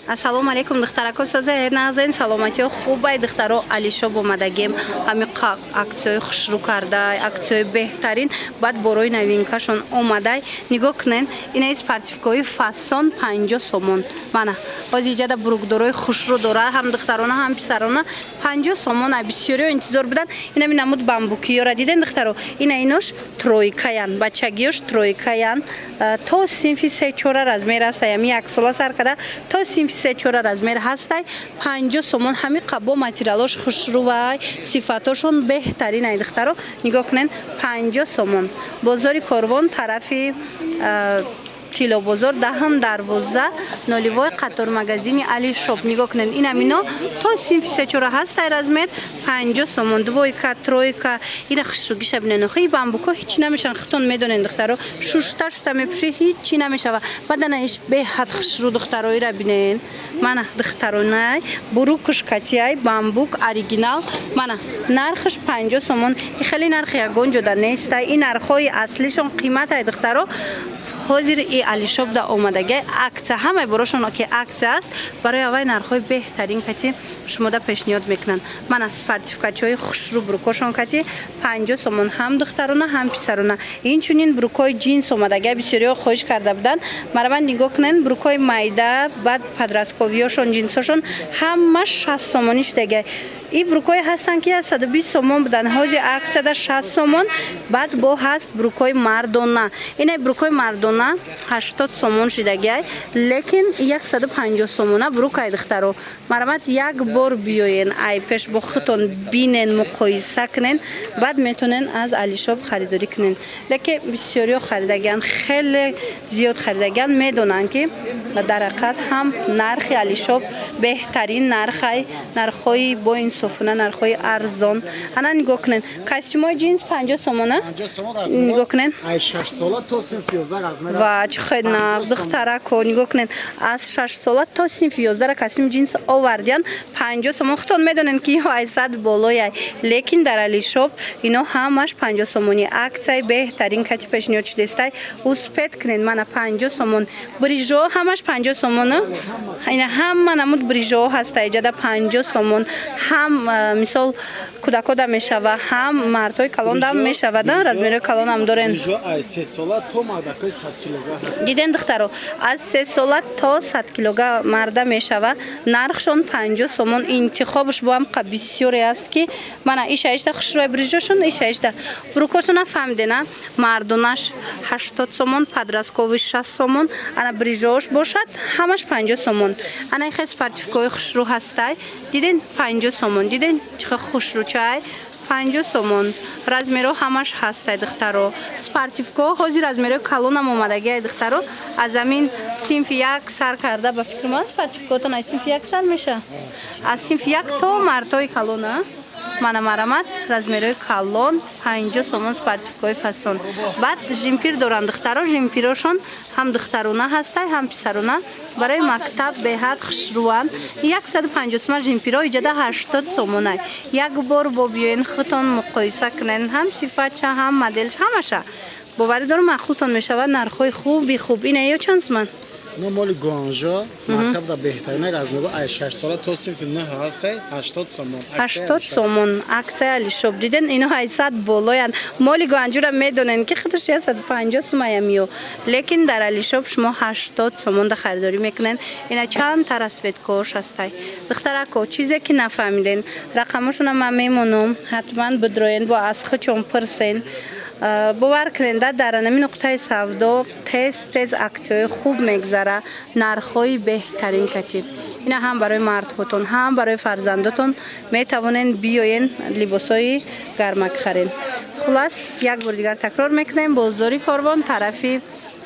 Ассалому алейкум, духтарако соза назен саломатио хубай духтаро Алишоб омадагем ҳами аксияи хушрӯ кардай аксияи беҳтарин баъд борои новинкашон омадай нигоҳ кунен инаи спортивкаи фасон 50 сомон мана ҳози иҷада бурукдорои хушрӯ дора ҳам духтарона ҳам писарона 50 сомон бисёриҳо интизор буданд инами намуд бамбукиёра диден духтаро ина инош тройкаян бачагиёш тройкаян то синфи 3-4 размер ҳастай ами яксола сар када то синфи 3-4 размер ҳастай 50 сомон ҳами қабо материалош хушрӯвай сифатошон беҳтарин ай духтаро нигоҳ кунен 50 сомон бозори Корвон тарафи Тило бозор дахам дарвоза нолевой қатор магазини Алишоб нигоҳ кунен ин амино то синфи 3-4 ҳастай размер 50 сомон двойка тройка ина хушругиша бинен охи бамбуко ҳичи намешан хитон медонен духтаро шушта мепуши ҳичи намешава баданаиш беҳад хушрӯ духтароира бинен мана духтаронай бурукуш катиай бамбук оригинал мана нархаш 50 сомон и хеле нархи ягон ҷода нестай ин нархҳои аслишон қиматай духтаро ҳозир и Алишоб да омадаги акция ҳамаи борошон ки акция аст барои авай нархҳои беҳтарин кати шумода пешниҳод мекунанд мана спортивкачаҳои хушрӯ бурукошон кати 50 сомон ҳам духтарона ҳам писарона инчунин бурукҳои джинс омадаги бисёриҳо хоҳиш карда буданд мараман нигоҳ кунен бурукҳои майда баъд подростковиёшон джинсошон ҳама 60 сомонӣ шудаги и бурукҳое ҳастанд ки 120 сомон буданд ҳози аксияда 60 сомон баъд бо ҳаст бурукҳои мардона инаи бурукҳои мардона 80 сомон шудагиай лекин 150 сомона бурукай духтаро марамат як бор биёен ай пеш бо худтон бинен муқоиса кунен баъд метонен аз Алишоб харидорӣ кунен лекин бисёриҳо харидагианд хеле зиёд харидагианд медонанд ки дар ҳақиқат ҳам нархи Алишоб беҳтарин нархҳои бо инсофона нархҳои арзон ана нигоҳ кунен костюмҳои джинс 50 сомона нигоҳ кунен ай 6 сола то синфи 11 размер ва чӣ хел нағз духтарако нигоҳ кунен аз 6 сола то синфи 11 костюм джинс овардиян 50 сомон худтон медонен ки ай 100 болояй лекин дар Алишоб ино ҳамаш 50 сомони аксияи беҳтарин кати пешниҳод шудестай успед кунен мана 50 сомон брижо ҳамаш 50 сомона ина ҳама намуд брижо ҳастай ҷада 50 сомон ҳам мисол кӯдако да мешава ҳам мардҳои калон да мешавад размери калон ам дорен диден духтаро аз 3 сола то 100 килога марда мешава нархшон 50 сомон интихобш бо ҳам бисёре аст ки мана ишаишда хушрӯи брижошон ишаишда бурукошон нафаҳмидена мардонаш 80 сомон подросткови 60 сомон ана брижош бошад ҳамаш 50 сомон ана хел спортивкаи хушрӯ ҳастай диден 50 сомон диден чӣ хушрӯчай 50 сомон размеро ҳамаш ҳастай духтаро спортивко ҳозир размерои калонам омадаги ай духтаро аз амин синфи 1 сар карда ба фикр ман спортивкотон аз синфи 1 сар меша аз синфи 1 то мардҳои калона мана марамат размерои калон 50 сомон спортивкаи фасон баъд жимпир доранд духтаро жимпирошон ҳам духтарона ҳастай ҳам писарона барои мактаб беҳад хушрӯанд 150 сомон жимпиро иҷада 80 сомонай як бор бо биёен худтон муқоиса кунен ҳам сифатша ҳам моделш ҳамаша боварӣ дорам махлутон мешавад нархҳои хуби хуб ина ё чанд сомон но моли гуанжо мактаб да беҳтарин размер ай 6 сола то синфи 9 ҳастай 80 сомон 80 сомон аксияи Алишоб диден ино 800 болоянд моли гуанҷура медонен ки худаш 150 сомая миё лекин дар Алишоб шумо 80 сомон да харидорӣ мекунен ина чанд та расветкаош ҳастай духтарако чизе ки нафаҳмиден рақамошона ман мемонам ҳатман бидроен бо асхичон пирсен бовар кунен дар анами нуқтаи савдо тез аксияҳои хуб мегзара нархҳои беҳтарин катиб ина ҳам барои мардҳотон ҳам барои фарзандотон метавонен биёен либосҳои гармак харен хулас як бор дигар такрор мекунем бозори Корвон тарафи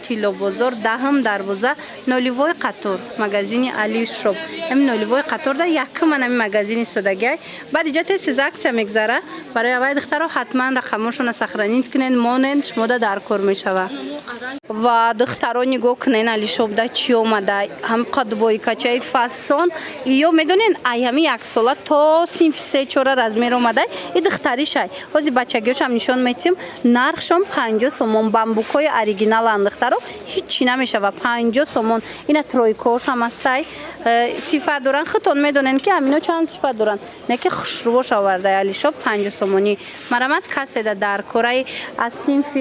Тило бозор дахам дарвоза нолевой қатор магазини Алишоб ҳами нолевой қатор да якум анами магазини содагиай баъд иҷа тез аксия мегзара барои авай духтаро ҳатман рақамошона сахранӣ кунен монен шумода дар кор мешава ва духтаро нигоҳ кунен Алишоб да чӣ омада ҳам қадбойкачаи фасон иё медонен ай ҳами яксола то синфи 3-4 размер омадай и духтаришай ҳози бачагиёшам нишон метим нархшон 50 сомон бамбукҳои оригиналанд духтаро ҳичи намешава 50 сомон ина тройкаошам ҳастай صفت دارن. خودتون میدونین که همینا چند صفت دارن. نه که خوشروش آورده علی شاب 5 سومونی مرامت کسی در کره از صنف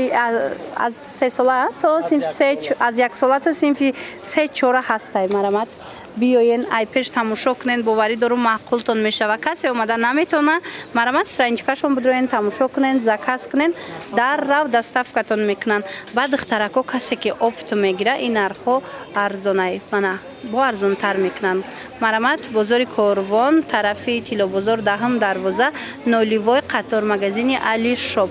از 3 ساله تا صنف 3 از 1 ساله تا صنف 3 4 هسته مرامت بیاین ای پیش تماشا کنین باوری دارو معقولتون میشه و کسی اومده نمیتونه مرامت سرنجکشون بدروین تماشا کنین زکاس کنین در رو دستافکتون میکنن. بعد اختراکو کسی که اپت میگیره این نرخو ارزونه منه با ارزون تر میکنن. مرامت بازار کاروان طرفی تیلو بازار دهم دروازه نولیوای قطار مگزینی علی شاب.